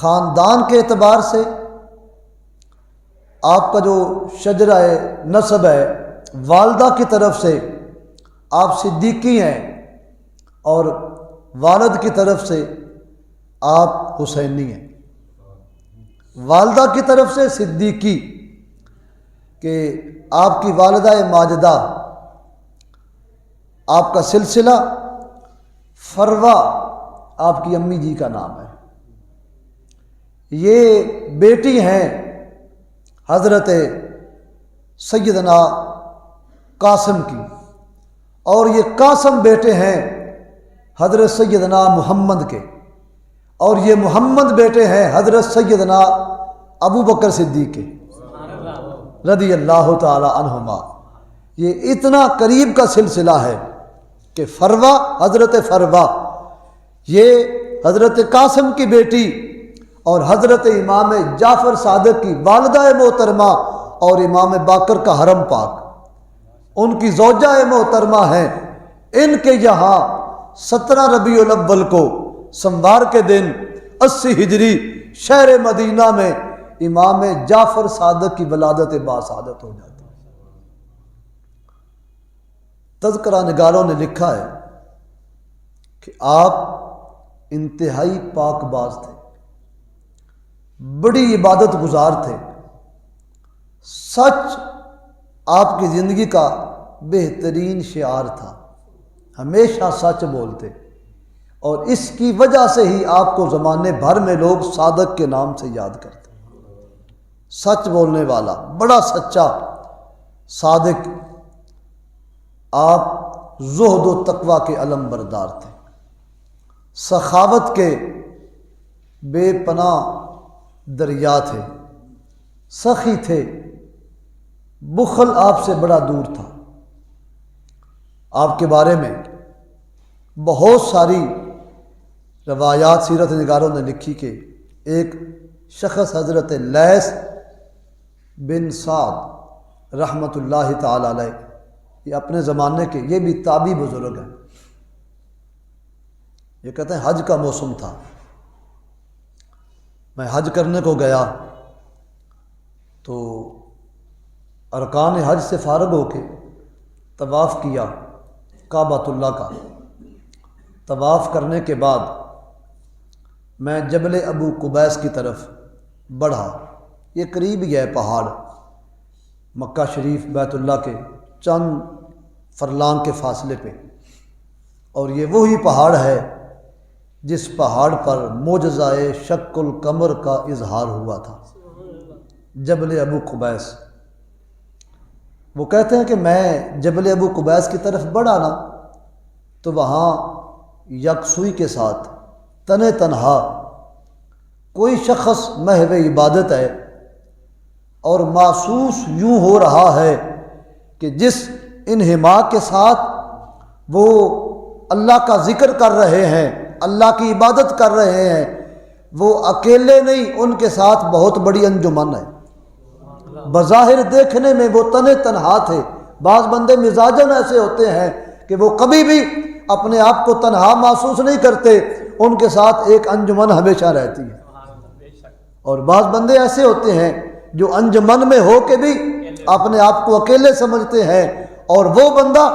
خاندان کے اعتبار سے آپ کا جو شجرہ نسب ہے، والدہ کی طرف سے آپ صدیقی ہیں، اور والد کی طرف سے آپ حسینی ہیں۔ والدہ کی طرف سے صدیقی کہ آپ کی والدہ ماجدہ، آپ کا سلسلہ فروہ آپ کی امی جی کا نام ہے۔ یہ بیٹی ہیں حضرت سیدنا قاسم کی، اور یہ قاسم بیٹے ہیں حضرت سیدنا محمد کے، اور یہ محمد بیٹے ہیں حضرت سیدنا ابو بکر صدیق کے رضی اللہ تعالی عنہما۔ یہ اتنا قریب کا سلسلہ ہے کہ فروہ، حضرت فروہ یہ حضرت قاسم کی بیٹی اور حضرت امام جعفر صادق کی والدہ محترمہ اور امام باقر کا حرم پاک، ان کی زوجہ محترمہ ہیں۔ ان کے یہاں 17 ربیع الاول کو سموار کے دن 80 ہجری شہر مدینہ میں امام جعفر صادق کی ولادت باسعادت ہو جاتی ہے۔ تذکرہ نگاروں نے لکھا ہے کہ آپ انتہائی پاک باز تھے، بڑی عبادت گزار تھے، سچ آپ کی زندگی کا بہترین شعار تھا، ہمیشہ سچ بولتے، اور اس کی وجہ سے ہی آپ کو زمانے بھر میں لوگ صادق کے نام سے یاد کرتے۔ سچ بولنے والا، بڑا سچا صادق۔ آپ زہد و تقوی کے علم بردار تھے، سخاوت کے بے پناہ دریا تھے، سخی تھے، بخل آپ سے بڑا دور تھا۔ آپ کے بارے میں بہت ساری روایات سیرت نگاروں نے لکھی کہ ایک شخص حضرت لیث بن سعد رحمۃ اللہ تعالی علیہ، یہ اپنے زمانے کے، یہ بھی تابعی بزرگ ہیں، یہ کہتے ہیں حج کا موسم تھا، میں حج کرنے کو گیا تو ارکان حج سے فارغ ہو کے طواف کیا کعبۃ اللہ کا۔ طواف کرنے کے بعد میں جبل ابو قبیس کی طرف بڑھا، یہ قریب ہی ہے پہاڑ، مکہ شریف بیت اللہ کے چند فرلانگ کے فاصلے پہ، اور یہ وہی پہاڑ ہے جس پہاڑ پر معجزہ شق القمر کا اظہار ہوا تھا، جبل ابو قبیس۔ وہ کہتے ہیں کہ میں جبل ابو قبیس کی طرف بڑھا نا، تو وہاں یکسوئی کے ساتھ تنے تنہا کوئی شخص محو عبادت ہے، اور محسوس یوں ہو رہا ہے کہ جس انہماک کے ساتھ وہ اللہ کا ذکر کر رہے ہیں، اللہ کی عبادت کر رہے ہیں، وہ اکیلے نہیں، ان کے ساتھ بہت بڑی انجمن ہے۔ بظاہر دیکھنے میں وہ تنے تنہا تھے، بعض بندے مزاجن ایسے ہوتے ہیں کہ وہ کبھی بھی اپنے آپ کو تنہا محسوس نہیں کرتے، ان کے ساتھ ایک انجمن ہمیشہ رہتی ہے، اور بعض بندے ایسے ہوتے ہیں جو انجمن میں ہو کے بھی اپنے آپ کو اکیلے سمجھتے ہیں، اور وہ بندہ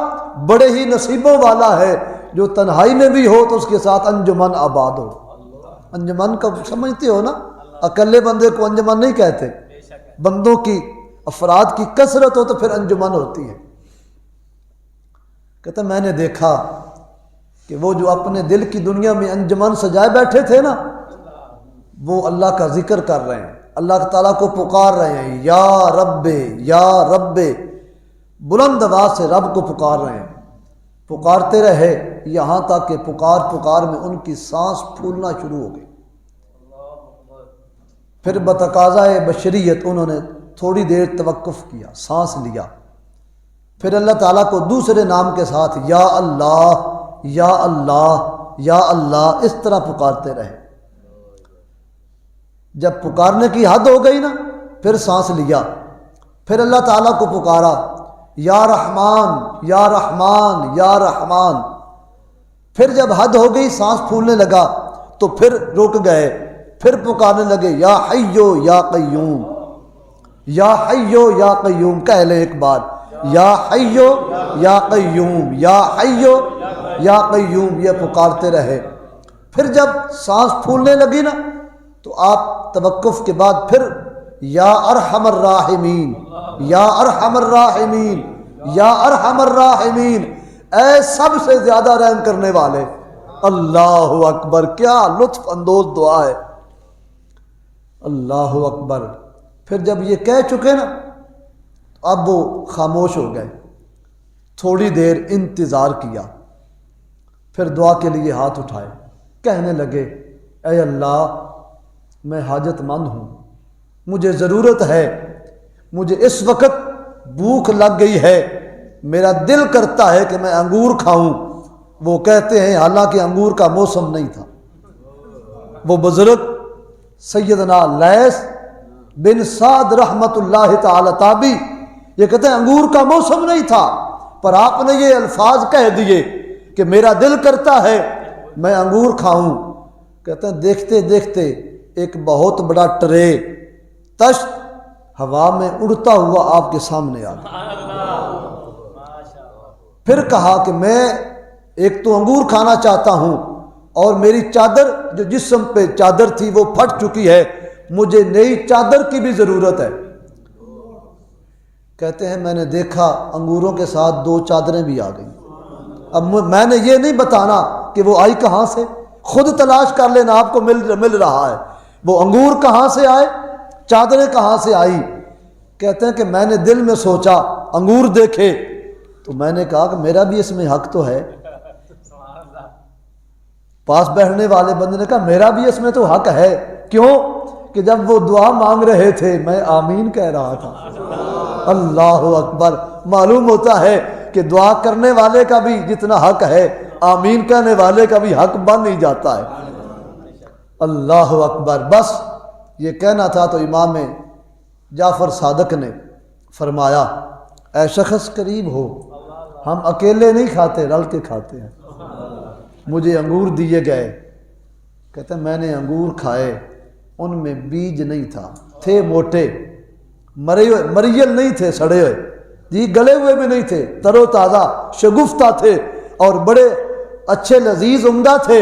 بڑے ہی نصیبوں والا ہے جو تنہائی میں بھی ہو تو اس کے ساتھ انجمن آباد ہو۔ انجمن کا سمجھتے ہو نا، اکلے بندے کو انجمن نہیں کہتے، بندوں کی، افراد کی کثرت ہو تو پھر انجمن ہوتی ہے۔ کہتا میں نے دیکھا کہ وہ جو اپنے دل کی دنیا میں انجمن سجائے بیٹھے تھے نا، وہ اللہ کا ذکر کر رہے ہیں، اللہ تعالیٰ کو پکار رہے ہیں، یا رب یا رب، بلند آواز سے رب کو پکار رہے ہیں۔ پکارتے رہے یہاں تک کہ پکار میں ان کی سانس پھولنا شروع ہو گئی۔ پھر بتقاضائے بشریت انہوں نے تھوڑی دیر توقف کیا، سانس لیا، پھر اللہ تعالیٰ کو دوسرے نام کے ساتھ یا اللہ یا اللہ یا اللہ اس طرح پکارتے رہے۔ جب پکارنے کی حد ہو گئی نا، پھر سانس لیا، پھر اللہ تعالیٰ کو پکارا، یا رحمان یا رحمان یا رحمان۔ پھر جب حد ہو گئی، سانس پھولنے لگا، تو پھر رک گئے، پھر پکارنے لگے یا حیو یا قیوم، یا حیو یا قیوم، کہہ لیں ایک بار، یا حیو یا قیوم، یا حیو یا قیوم، یہ پکارتے رہے۔ پھر جب سانس پھولنے لگی نا تو آپ توقف کے بعد پھر یا ارحم الراحمین، یا ارحم الراحمین، یا ارحم الراحمین، اے سب سے زیادہ رحم کرنے والے۔ اللہ اکبر، کیا لطف اندوز دعا ہے، اللہ اکبر۔ پھر جب یہ کہہ چکے نا تو اب وہ خاموش ہو گئے، تھوڑی دیر انتظار کیا، پھر دعا کے لیے ہاتھ اٹھائے، کہنے لگے اے اللہ میں حاجت مند ہوں، مجھے ضرورت ہے، مجھے اس وقت بھوک لگ گئی ہے، میرا دل کرتا ہے کہ میں انگور کھاؤں۔ وہ کہتے ہیں حالانکہ انگور کا موسم نہیں تھا، وہ بزرگ سیدنا لیث بن سعد رحمت اللہ تعالی تابی یہ کہتے ہیں انگور کا موسم نہیں تھا، پر آپ نے یہ الفاظ کہہ دیے کہ میرا دل کرتا ہے میں انگور کھاؤں۔ کہتے ہیں دیکھتے دیکھتے ایک بہت بڑا ٹرے تشت ہوا میں اڑتا ہوا آپ کے سامنے آ گیا۔ پھر کہا کہ میں ایک تو انگور کھانا چاہتا ہوں اور میری چادر جو جسم پہ چادر تھی وہ پھٹ چکی ہے، مجھے نئی چادر کی بھی ضرورت ہے۔ کہتے ہیں میں نے دیکھا انگوروں کے ساتھ 2 چادریں بھی آ گئیں۔ اب میں نے یہ نہیں بتانا کہ وہ آئی کہاں سے، خود تلاش کر لینا، آپ کو مل رہا ہے وہ انگور کہاں سے آئے، چادریں کہاں سے آئی۔ کہتے ہیں کہ میں نے دل میں سوچا، انگور دیکھے تو میں نے کہا کہ میرا بھی اس میں حق تو ہے۔ پاس بیٹھنے والے بندے نے کہا میرا بھی اس میں تو حق ہے۔ کیوں؟ کہ جب وہ دعا مانگ رہے تھے میں آمین کہہ رہا تھا۔ اللہ اکبر، معلوم ہوتا ہے کہ دعا کرنے والے کا بھی جتنا حق ہے آمین کہنے والے کا بھی حق بن ہی جاتا ہے۔ اللہ اکبر۔ بس یہ کہنا تھا تو امام جعفر صادق نے فرمایا اے شخص قریب ہو، ہم اکیلے نہیں کھاتے، رل کے کھاتے ہیں۔ مجھے انگور دیے گئے، کہتے ہیں میں نے انگور کھائے، ان میں بیج نہیں تھا، تھے موٹے، مریل نہیں تھے، سڑے ہوئے، جی گلے ہوئے بھی نہیں تھے، تر و تازہ شگفتہ تھے اور بڑے اچھے لذیذ عمدہ تھے،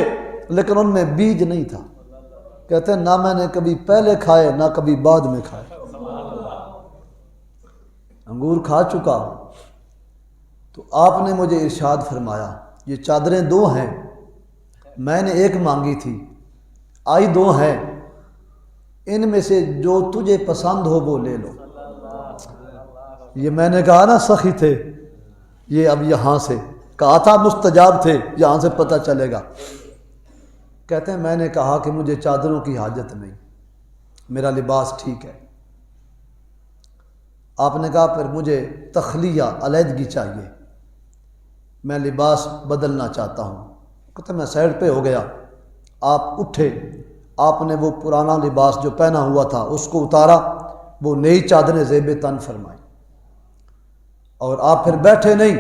لیکن ان میں بیج نہیں تھا۔ کہتے ہیں نہ میں نے کبھی پہلے کھائے نہ کبھی بعد میں کھائے۔ انگور کھا چکا تو آپ نے مجھے ارشاد فرمایا یہ چادریں 2 ہیں، میں نے ایک مانگی تھی، آئی 2 ہیں، ان میں سے جو تجھے پسند ہو وہ لے لو۔ یہ میں نے کہا نا سخی تھے، یہ اب یہاں سے کہا تھا مستجاب تھے، یہاں سے پتہ چلے گا۔ کہتے ہیں میں نے کہا کہ مجھے چادروں کی حاجت نہیں، میرا لباس ٹھیک ہے۔ آپ نے کہا پھر مجھے تخلیہ علیحدگی چاہیے، میں لباس بدلنا چاہتا ہوں۔ کہتے ہیں میں سائڈ پہ ہو گیا، آپ اٹھے، آپ نے وہ پرانا لباس جو پہنا ہوا تھا اس کو اتارا، وہ نئی چادریں زیب تن فرمائی، اور آپ پھر بیٹھے نہیں،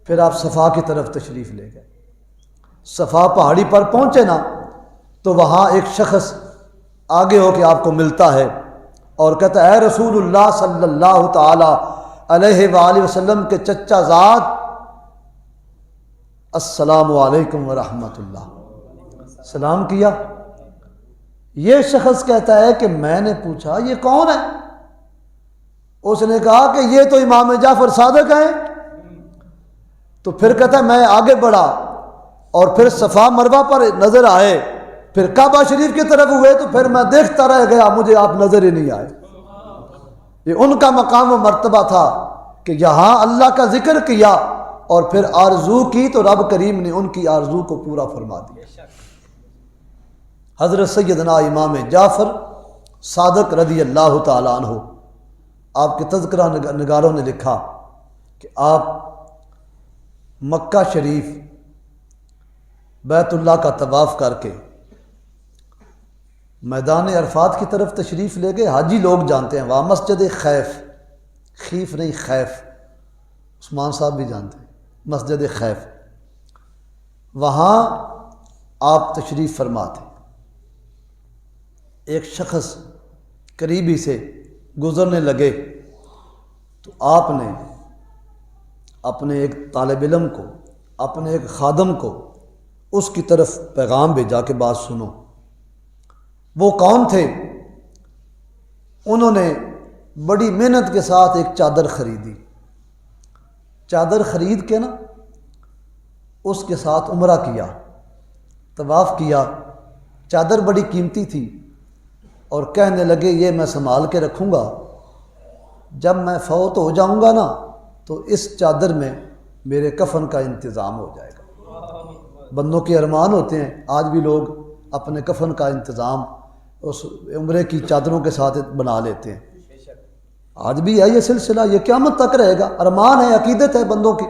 پھر آپ صفا کی طرف تشریف لے گئے۔ صفا پہاڑی پر پہنچے نا تو وہاں ایک شخص آگے ہو کے آپ کو ملتا ہے اور کہتا ہے اے رسول اللہ صلی اللہ تعالی علیہ وآلہ وسلم کے چچا زاد، السلام علیکم ورحمۃ اللہ۔ سلام کیا۔ یہ شخص کہتا ہے کہ میں نے پوچھا یہ کون ہے؟ اس نے کہا کہ یہ تو امام جعفر صادق ہیں۔ تو پھر کہتا ہے میں آگے بڑھا اور پھر صفا مروہ پر نظر آئے، پھر کعبہ شریف کی طرف ہوئے تو پھر میں دیکھتا رہ گیا، مجھے آپ نظر ہی نہیں آئے۔ یہ ان کا مقام و مرتبہ تھا کہ یہاں اللہ کا ذکر کیا اور پھر آرزو کی تو رب کریم نے ان کی آرزو کو پورا فرما دیا۔ حضرت سیدنا امام جعفر صادق رضی اللہ تعالیٰ عنہ، آپ کے تذکرہ نگاروں نے لکھا کہ آپ مکہ شریف بیت اللہ کا طواف کر کے میدان عرفات کی طرف تشریف لے گئے۔ حاجی لوگ جانتے ہیں وہاں مسجد خیف، خیف نہیں خیف، عثمان صاحب بھی جانتے ہیں مسجد خیف، وہاں آپ تشریف فرما تھے۔ ایک شخص قریبی سے گزرنے لگے تو آپ نے اپنے ایک طالب علم کو، اپنے ایک خادم کو اس کی طرف پیغام بھیجا کہ بات سنو۔ وہ کون تھے؟ انہوں نے بڑی محنت کے ساتھ ایک چادر خریدی، چادر خرید کے نا اس کے ساتھ عمرہ کیا، طواف کیا۔ چادر بڑی قیمتی تھی اور کہنے لگے یہ میں سنبھال کے رکھوں گا، جب میں فوت ہو جاؤں گا نا تو اس چادر میں میرے کفن کا انتظام ہو جائے گا۔ بندوں کے ارمان ہوتے ہیں، آج بھی لوگ اپنے کفن کا انتظام اس عمرے کی چادروں کے ساتھ بنا لیتے ہیں، آج بھی ہے یہ سلسلہ، یہ قیامت تک رہے گا۔ ارمان ہے، عقیدت ہے بندوں کی۔